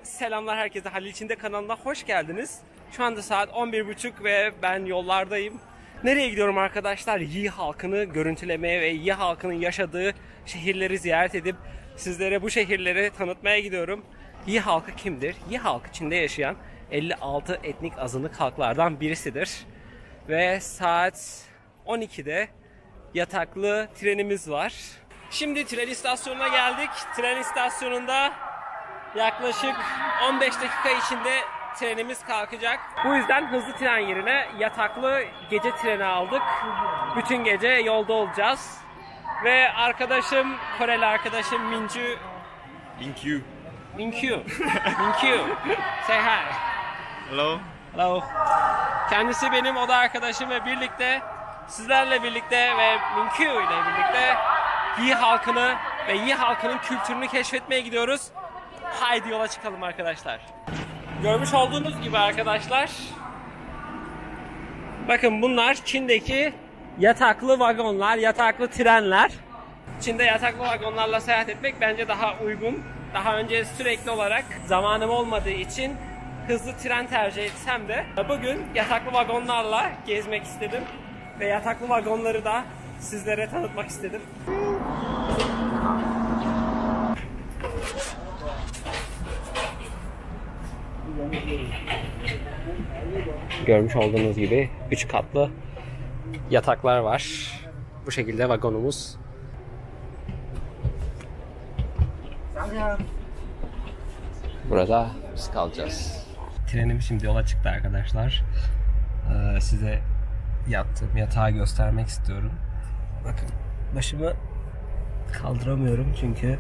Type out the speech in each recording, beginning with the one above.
Selamlar herkese, Halil İçinde kanalına hoş geldiniz. Şu anda saat 11.30 ve ben yollardayım. Nereye gidiyorum arkadaşlar? Yi halkını görüntülemeye ve Yi halkının yaşadığı şehirleri ziyaret edip sizlere bu şehirleri tanıtmaya gidiyorum. Yi halkı kimdir? Yi halkı Çin'de yaşayan 56 etnik azınlık halklardan birisidir. Ve saat 12'de yataklı trenimiz var. Şimdi tren istasyonuna geldik. Tren istasyonunda yaklaşık 15 dakika içinde trenimiz kalkacak. Bu yüzden hızlı tren yerine yataklı gece treni aldık. Bütün gece yolda olacağız. Ve arkadaşım, Koreli arkadaşım Minju. Minkyu. Minkyu. Minkyu. Say hi. Hello. Hello. Kendisi benim oda arkadaşım ve birlikte sizlerle birlikte ve Minkyu ile birlikte Yi halkını ve Yi halkının kültürünü keşfetmeye gidiyoruz. Haydi yola çıkalım arkadaşlar. Görmüş olduğunuz gibi arkadaşlar, bakın bunlar Çin'deki yataklı vagonlar, yataklı trenler. Çin'de yataklı vagonlarla seyahat etmek bence daha uygun. Daha önce sürekli olarak zamanım olmadığı için hızlı tren tercih etsem de bugün yataklı vagonlarla gezmek istedim. Ve yataklı vagonları da sizlere tanıtmak istedim. Görmüş olduğunuz gibi 3 katlı yataklar var. Bu şekilde vagonumuz. Burada biz kalacağız. Trenim şimdi yola çıktı arkadaşlar. Size yattığım yatağı göstermek istiyorum. Bakın başımı kaldıramıyorum çünkü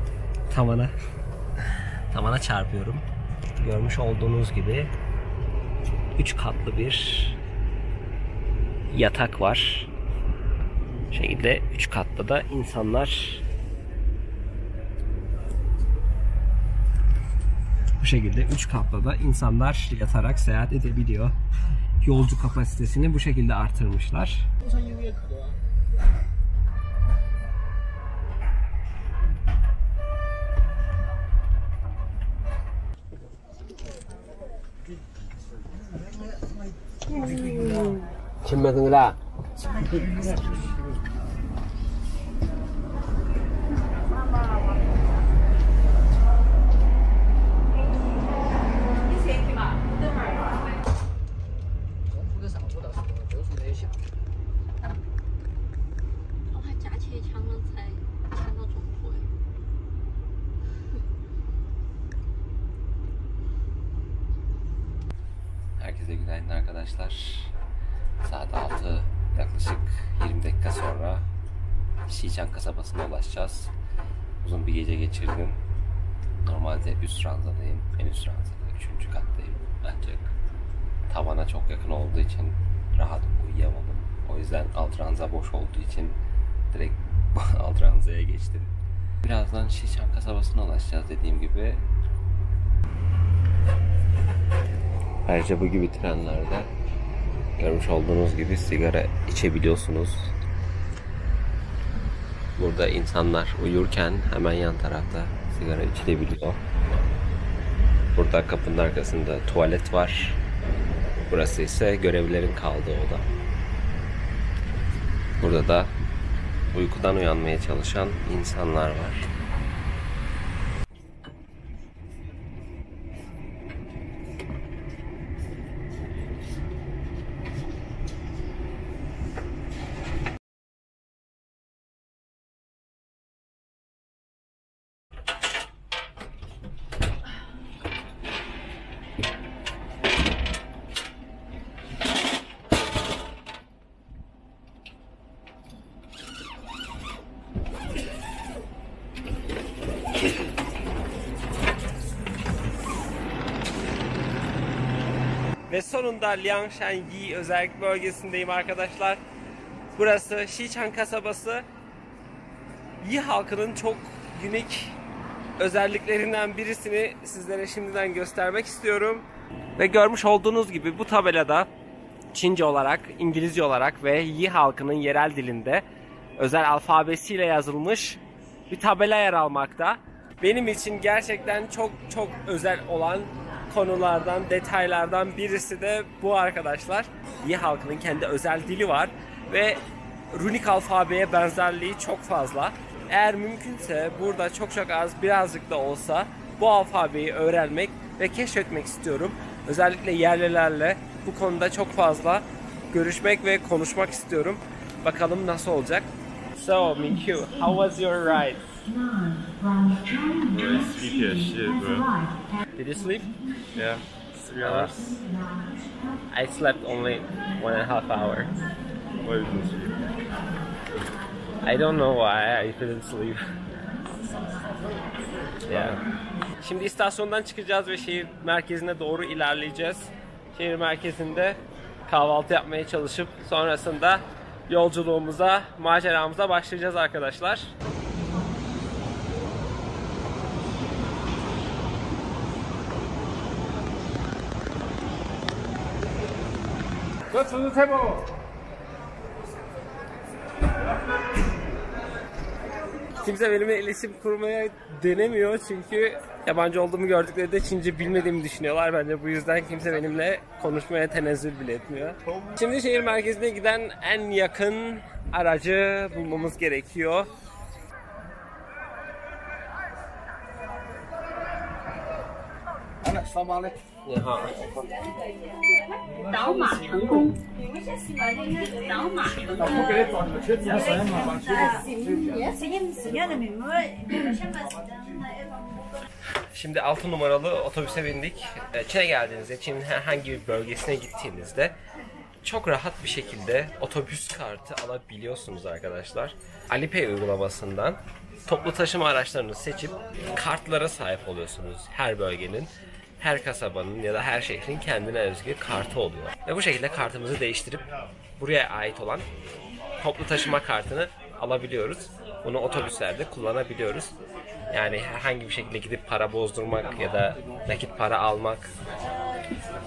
tavana çarpıyorum. Görmüş olduğunuz gibi 3 katlı bir yatak var. Bu şekilde 3 katlı da insanlar yatarak seyahat edebiliyor. Yolcu kapasitesini bu şekilde artırmışlar. Çinmedin la. Herkese günaydın arkadaşlar. Saat 6, yaklaşık 20 dakika sonra Xichang kasabasına ulaşacağız. Uzun bir gece geçirdim. Normalde üst ranzadayım. En üst ranzada 3. kattayım. Ancak tavana çok yakın olduğu için rahat uyuyamadım. O yüzden alt ranza boş olduğu için direkt alt ranzaya geçtim. Birazdan Xichang kasabasına ulaşacağız dediğim gibi. Ayrıca bu gibi trenlerde görmüş olduğunuz gibi sigara içebiliyorsunuz. Burada insanlar uyurken hemen yan tarafta sigara içilebiliyor. Burada kapının arkasında tuvalet var. Burası ise görevlilerin kaldığı oda. Burada da uykudan uyanmaya çalışan insanlar var. Ve sonunda Liangshan Yi özellik bölgesindeyim arkadaşlar. Burası Xichang kasabası. Yi halkının çok unik özelliklerinden birisini sizlere şimdiden göstermek istiyorum. Ve görmüş olduğunuz gibi bu tabelada Çince olarak, İngilizce olarak ve Yi halkının yerel dilinde özel alfabesiyle yazılmış bir tabela yer almakta. benim için gerçekten çok çok özel olan konulardan, detaylardan birisi de bu arkadaşlar. Yi halkının kendi özel dili var ve runik alfabeye benzerliği çok fazla. Eğer mümkünse burada çok az birazcık da olsa bu alfabeyi öğrenmek ve keşfetmek istiyorum. Özellikle yerlilerle bu konuda çok fazla görüşmek ve konuşmak istiyorum. Bakalım nasıl olacak. So, Minkyu, how was your ride? Very sleepy as shit, bro. Did you sleep? Yeah, 3 hours. I slept only 1.5 hours. Why you didn't sleep? I don't know why I couldn't sleep. Yeah. Şimdi istasyondan çıkacağız ve şehir merkezine doğru ilerleyeceğiz. Şehir merkezinde kahvaltı yapmaya çalışıp sonrasında yolculuğumuza, maceramıza başlayacağız arkadaşlar. Go to the table. Kimse benimle iletişim kurmaya denemiyor çünkü yabancı olduğumu gördüklerinde Çince bilmediğimi düşünüyorlar. Bence bu yüzden kimse benimle konuşmaya tenezzül bile etmiyor. Şimdi şehir merkezine giden en yakın aracı bulmamız gerekiyor. 你好。导码成功，导码成功。 Şimdi 6 numaralı otobüse bindik. Çin'e geldiğinizde, Çin'in herhangi bir bölgesine gittiğinizde çok rahat bir şekilde otobüs kartı alabiliyorsunuz arkadaşlar. Alipay uygulamasından toplu taşıma araçlarını seçip kartlara sahip oluyorsunuz. Her bölgenin, her kasabanın ya da her şehrin kendine özgü kartı oluyor. Ve bu şekilde kartımızı değiştirip buraya ait olan toplu taşıma kartını alabiliyoruz. Bunu otobüslerde kullanabiliyoruz. Yani herhangi bir şekilde gidip para bozdurmak ya da nakit para almak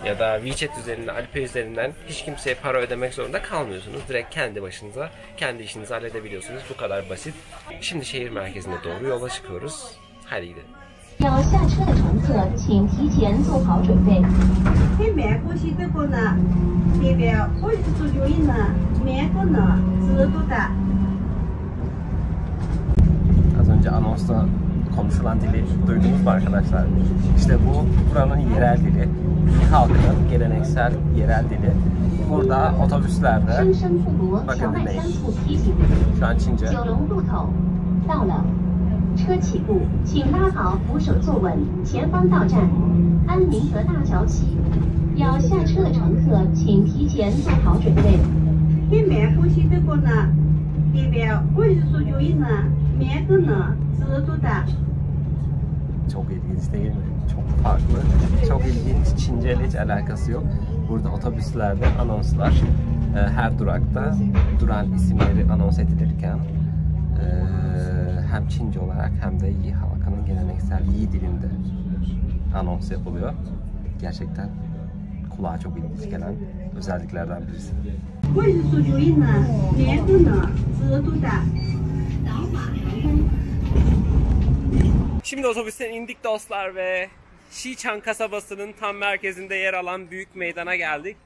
ya da WeChat üzerinden, Alipay üzerinden hiç kimseye para ödemek zorunda kalmıyorsunuz. Direkt kendi başınıza, kendi işinizi halledebiliyorsunuz. Bu kadar basit. Şimdi şehir merkezine doğru yola çıkıyoruz. Hadi gidelim. 要下车的乘客，请提前做好准备。前面过去这个呢，代表49呢，面个呢是多大？ Az önce anonsta konuşulan dili duydunuz mu arkadaşlar? İşte bu buranın yerel dili. Halkın geleneksel yerel dili. Burada otobüslerde 声声复读，桥 bakın 外 dinleyin. 三处提醒您。 Şu an Çince. 九龙路口到了，车起步，请拉好扶手坐稳，前方到站，安明德大桥起。要下车的乘客，请提前做好准备。前面过去这个呢，代表49呢，面个呢是多大？ Çok ilginç değil mi? Çok farklı. Çok ilginç. Çince ile hiç alakası yok. Burada otobüslerde anonslar her durakta duran isimleri anons edilirken hem Çince olarak hem de Yi halkının geleneksel Yi dilinde anons yapılıyor. Gerçekten kulağa çok ilginç gelen özelliklerden birisi. 49呢，面个呢是多大？ Şimdi otobüsten indik dostlar ve Xichang kasabasının tam merkezinde yer alan büyük meydana geldik.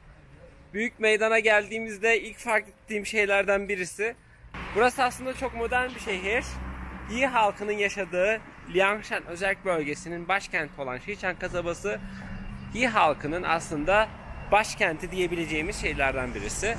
Büyük meydana geldiğimizde ilk fark ettiğim şeylerden birisi, burası aslında çok modern bir şehir. Yi halkının yaşadığı Liangshan özerk bölgesinin başkenti olan Xichang kasabası, Yi halkının aslında başkenti diyebileceğimiz şeylerden birisi.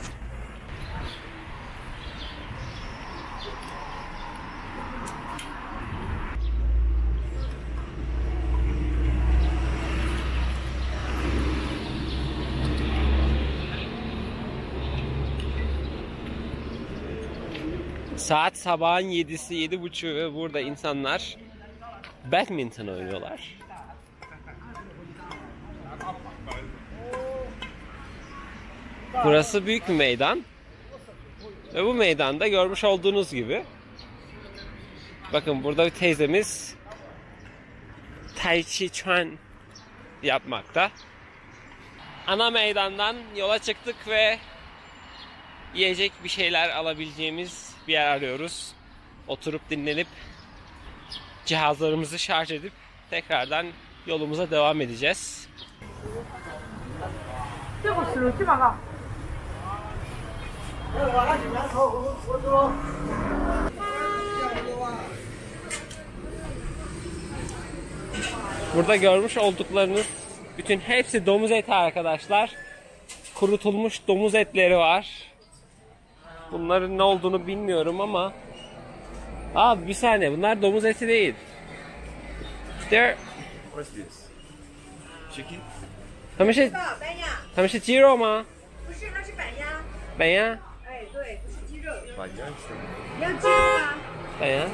Saat sabahın 7'si, 7.30 ve burada insanlar badminton oynuyorlar. Burası büyük bir meydan. Ve bu meydanda görmüş olduğunuz gibi, bakın burada bir teyzemiz Tai Chi Chuan yapmakta. Ana meydandan yola çıktık ve yiyecek bir şeyler alabileceğimiz bir yer arıyoruz. Oturup dinlenip cihazlarımızı şarj edip tekrardan yolumuza devam edeceğiz. Burada görmüş olduklarınız bütün hepsi domuz eti arkadaşlar. Kurutulmuş domuz etleri var. Bunların ne olduğunu bilmiyorum ama abi bir saniye, bunlar domuz eti değil. They're... What's this? Chicken? 他们是他们是鸡肉吗？不是，那是板鸭。板鸭，哎，对，不是鸡肉。板鸭是什么？你要鸡肉吗？板鸭，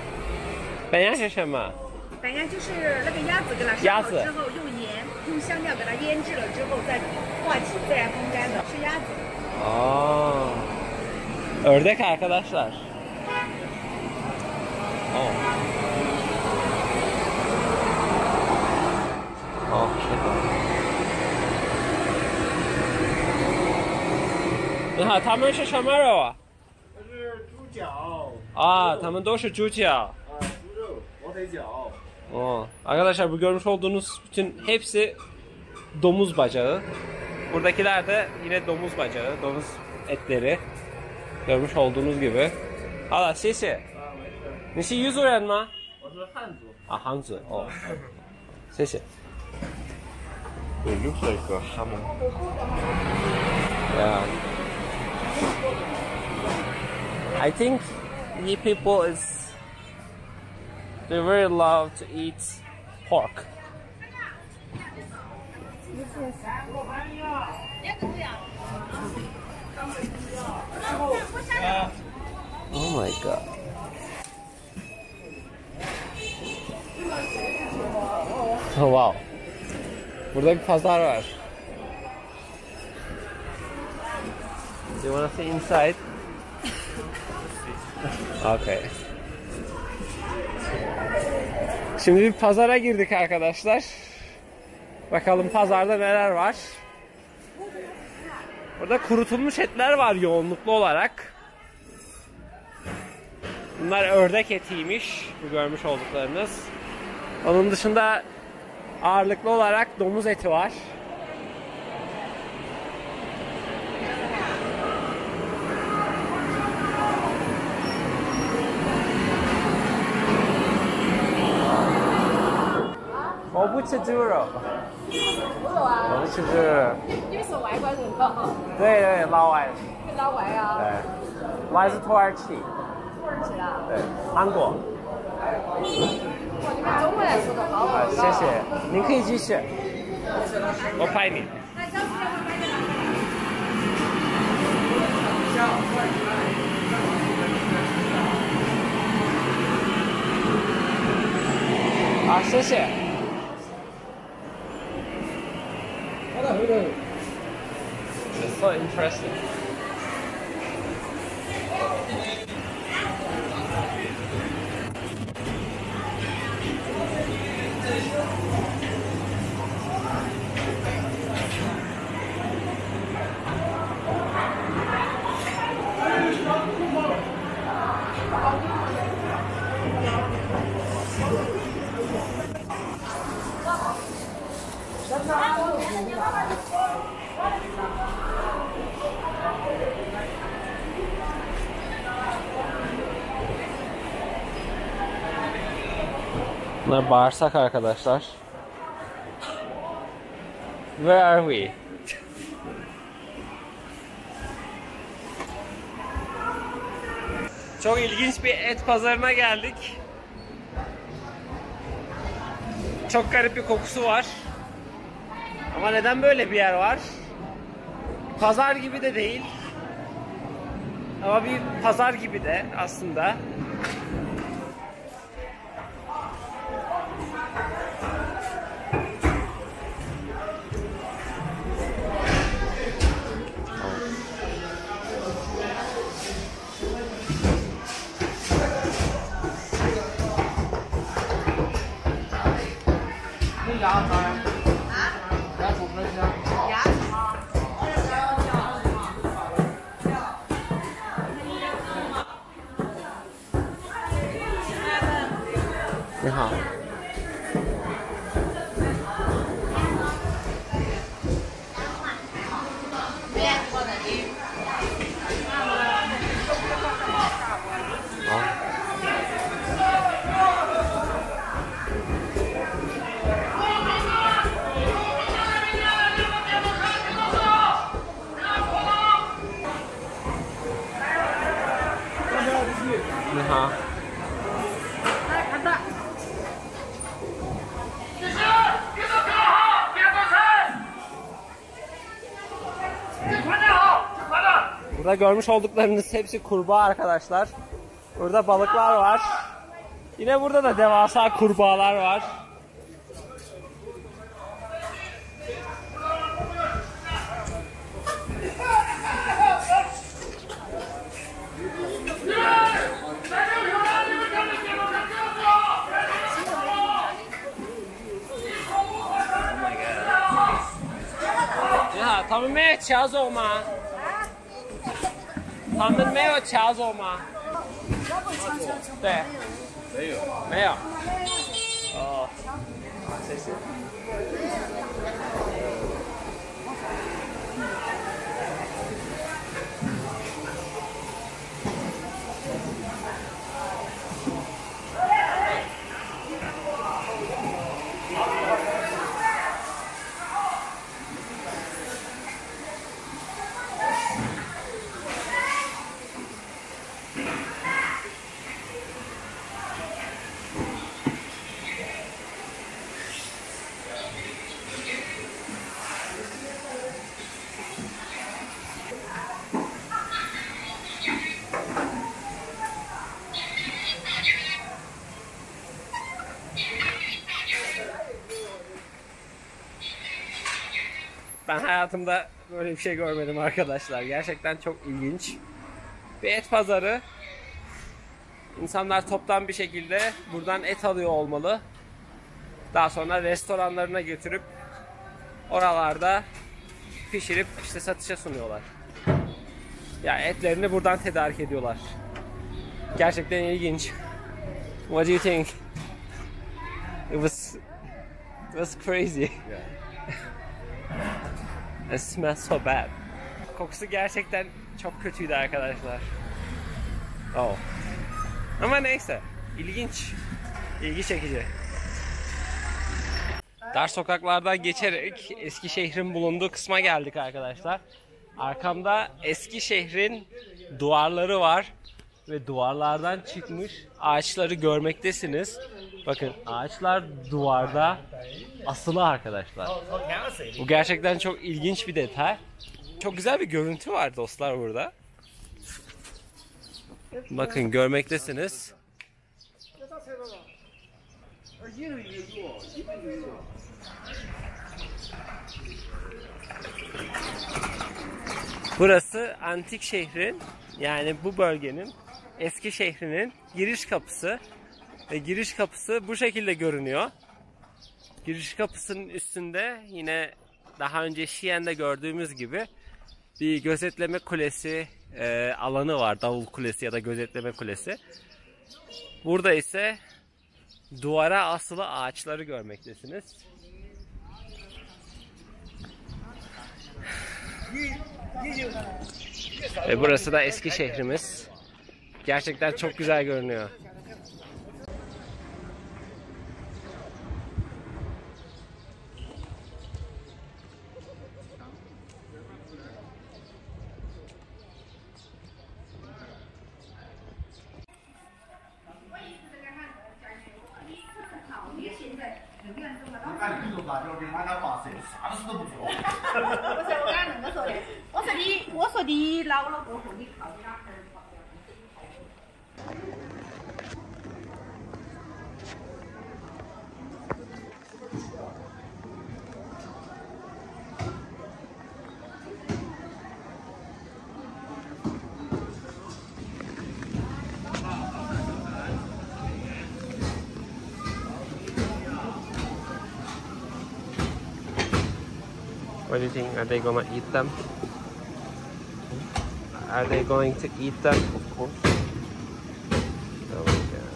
板鸭是什么？板鸭就是那个鸭子，给它鸭子烧好之后，用盐、用香料给它腌制了之后，再化起自然风干的，是鸭子。 Aa, ördek arkadaşlar. Oh. Oh, shit. 你好，他们是什么肉啊？这是猪脚啊，他们都是猪脚。啊，猪肉、火腿脚。 Oh. Arkadaşlar bu görmüş olduğunuz bütün hepsi domuz bacağı. Buradakiler de yine domuz bacağı, domuz etleri. Görmüş olduğunuz gibi. Hala, 谢谢。你是彝族人吗？我是汉族。啊，汉族。哦，谢谢。 It looks like a hamon. Yeah. I think Yi people they very love to eat pork. Oh my god. Oh wow. Burada bir pazar var. Do you want to see inside? Okay. Şimdi bir pazara girdik arkadaşlar. Bakalım pazarda neler var. Burada kurutulmuş etler var yoğunluklu olarak. Bunlar ördek etiymiş, bu görmüş olduklarınız. Onun dışında ağırlıklı olarak domuz eti var.我不吃猪肉。我不吃猪肉。因为是外国人吧？对对，老外。老外啊，对，我是土耳其。土耳其啦。对，韩国。哇，你们中文来说的好啊，谢谢。您可以继续。我拍你。好，谢谢。It's so interesting. Bunlar bağırsak arkadaşlar. Where are we? Çok ilginç bir et pazarına geldik. Çok garip bir kokusu var. Ama neden böyle bir yer var? Pazar gibi de değil. Ama bir pazar gibi de aslında.你好。Burada görmüş olduklarınız hepsi kurbağa arkadaşlar. Burada balıklar var. Yine burada da devasa kurbağalar var.他们没有抢走吗？他们没有抢走吗？对，没有。哦，谢谢。Ben hayatımda böyle bir şey görmedim arkadaşlar. Gerçekten çok ilginç. Bir et pazarı. İnsanlar toptan bir şekilde buradan et alıyor olmalı. Daha sonra restoranlarına götürüp oralarda pişirip işte satışa sunuyorlar. Yani etlerini buradan tedarik ediyorlar. Gerçekten ilginç. What do you think? It was crazy. It smells so bad. Kokusu gerçekten çok kötüydü arkadaşlar. Oh. Ama neyse. İlginç. İlgi çekici. Dar sokaklardan geçerek Eskişehir'in bulunduğu kısma geldik arkadaşlar. Arkamda Eskişehir'in duvarları var. Ve duvarlardan çıkmış ağaçları görmektesiniz. Bakın ağaçlar duvarda asılı arkadaşlar. Bu gerçekten çok ilginç bir detay. Çok güzel bir görüntü var dostlar burada. Bakın görmektesiniz. Burası antik şehrin, yani bu bölgenin eski şehrinin giriş kapısı. Ve giriş kapısı bu şekilde görünüyor. Giriş kapısının üstünde yine daha önce Şiyen'de gördüğümüz gibi bir gözetleme kulesi alanı var. Davul kulesi ya da gözetleme kulesi. Burada ise duvara asılı ağaçları görmektesiniz. Ve burası da eski şehrimiz. Gerçekten çok güzel görünüyor. What do you think? Are they gonna eat them? Are they going to eat them? Of course. Oh my God.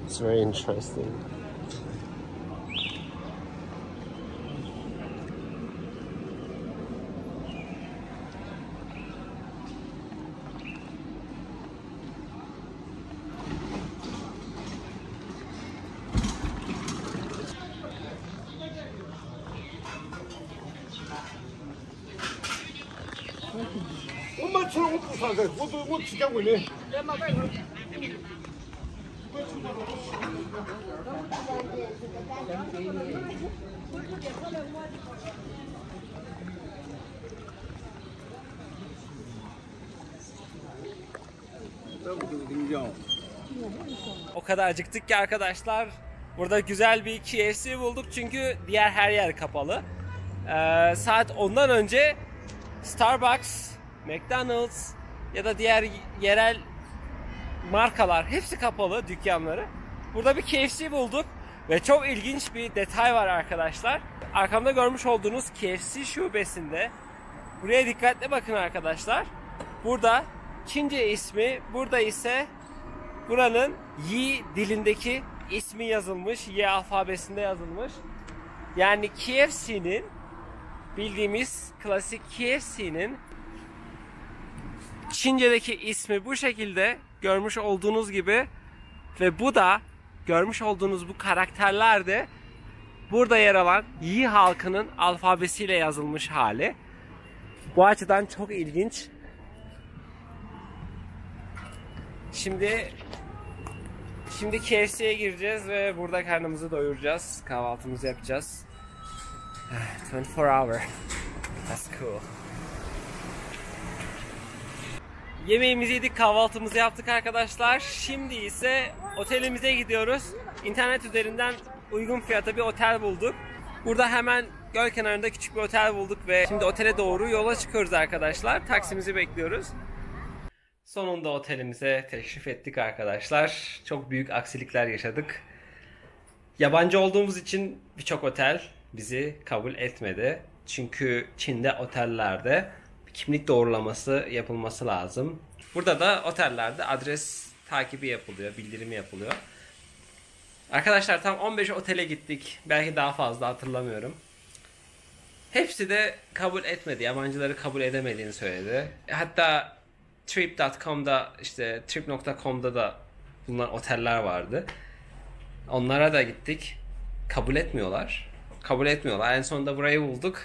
It's very interesting. 엄마 저런 것도 사게. 뭐 지장 거네. O kadar acıktık ki arkadaşlar. Burada güzel bir KFC bulduk çünkü diğer her yer kapalı. Saat 10'dan önce Starbucks, McDonald's ya da diğer yerel markalar hepsi kapalı dükkanları. Burada bir KFC bulduk ve çok ilginç bir detay var arkadaşlar. Arkamda görmüş olduğunuz KFC şubesinde, buraya dikkatle bakın arkadaşlar. Burada Çince ismi, burada ise buranın Yi dilindeki ismi yazılmış, Y alfabesinde yazılmış. Yani KFC'nin, bildiğimiz klasik KFC'nin Çince'deki ismi bu şekilde görmüş olduğunuz gibi ve bu da görmüş olduğunuz bu karakterler de burada yer alan Yi halkının alfabesiyle yazılmış hali. Bu açıdan çok ilginç. Şimdi KFC'ye gireceğiz ve burada karnımızı doyuracağız. Kahvaltımızı yapacağız. 24 hour. That's cool. Yemeğimizi yedik, kahvaltımızı yaptık arkadaşlar. Şimdi ise otelimize gidiyoruz. İnternet üzerinden uygun fiyata bir otel bulduk. Burada hemen göl kenarında küçük bir otel bulduk ve şimdi otele doğru yola çıkıyoruz arkadaşlar. Taksimizi bekliyoruz. Sonunda otelimize teşrif ettik arkadaşlar. Çok büyük aksilikler yaşadık. Yabancı olduğumuz için birçok otel bizi kabul etmedi. Çünkü Çin'de otellerde kimlik doğrulaması yapılması lazım. Burada da otellerde adres takibi yapılıyor, bildirimi yapılıyor. Arkadaşlar tam 15 otele gittik. Belki daha fazla, hatırlamıyorum. Hepsi de kabul etmedi. Yabancıları kabul edemediğini söyledi. Hatta Trip.com'da, işte Trip.com'da da bulunan oteller vardı. Onlara da gittik. Kabul etmiyorlar. En sonunda burayı bulduk.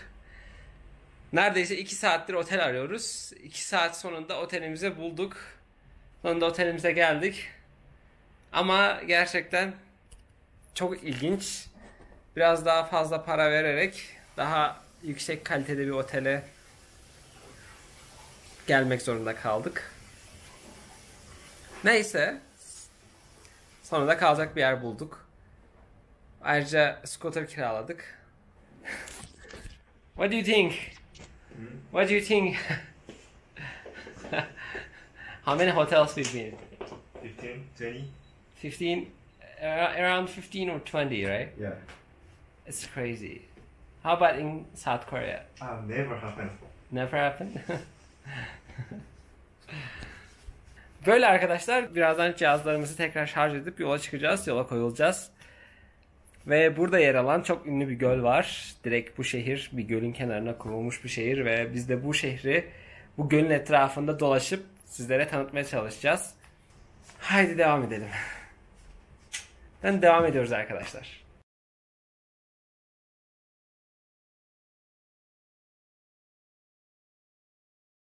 Neredeyse 2 saattir otel arıyoruz. 2 saat sonunda otelimizi bulduk. Sonunda otelimize geldik. Ama gerçekten çok ilginç. Biraz daha fazla para vererek daha yüksek kalitede bir otele gelmek zorunda kaldık. Neyse. Sonunda kalacak bir yer bulduk. Ayrıca scooter kiraladık. What do you think? What do you think? How many hotels we've been? 15, 20? 15, around 15 or 20, right? Yeah. It's crazy. How about in South Korea? Never happened. Never happened? Böyle arkadaşlar, birazdan cihazlarımızı tekrar şarj edip yola çıkacağız, yola koyulacağız. Ve burada yer alan çok ünlü bir göl var. Direkt bu şehir bir gölün kenarına kurulmuş bir şehir ve biz de bu şehri bu gölün etrafında dolaşıp sizlere tanıtmaya çalışacağız. Haydi devam edelim. Devam ediyoruz arkadaşlar.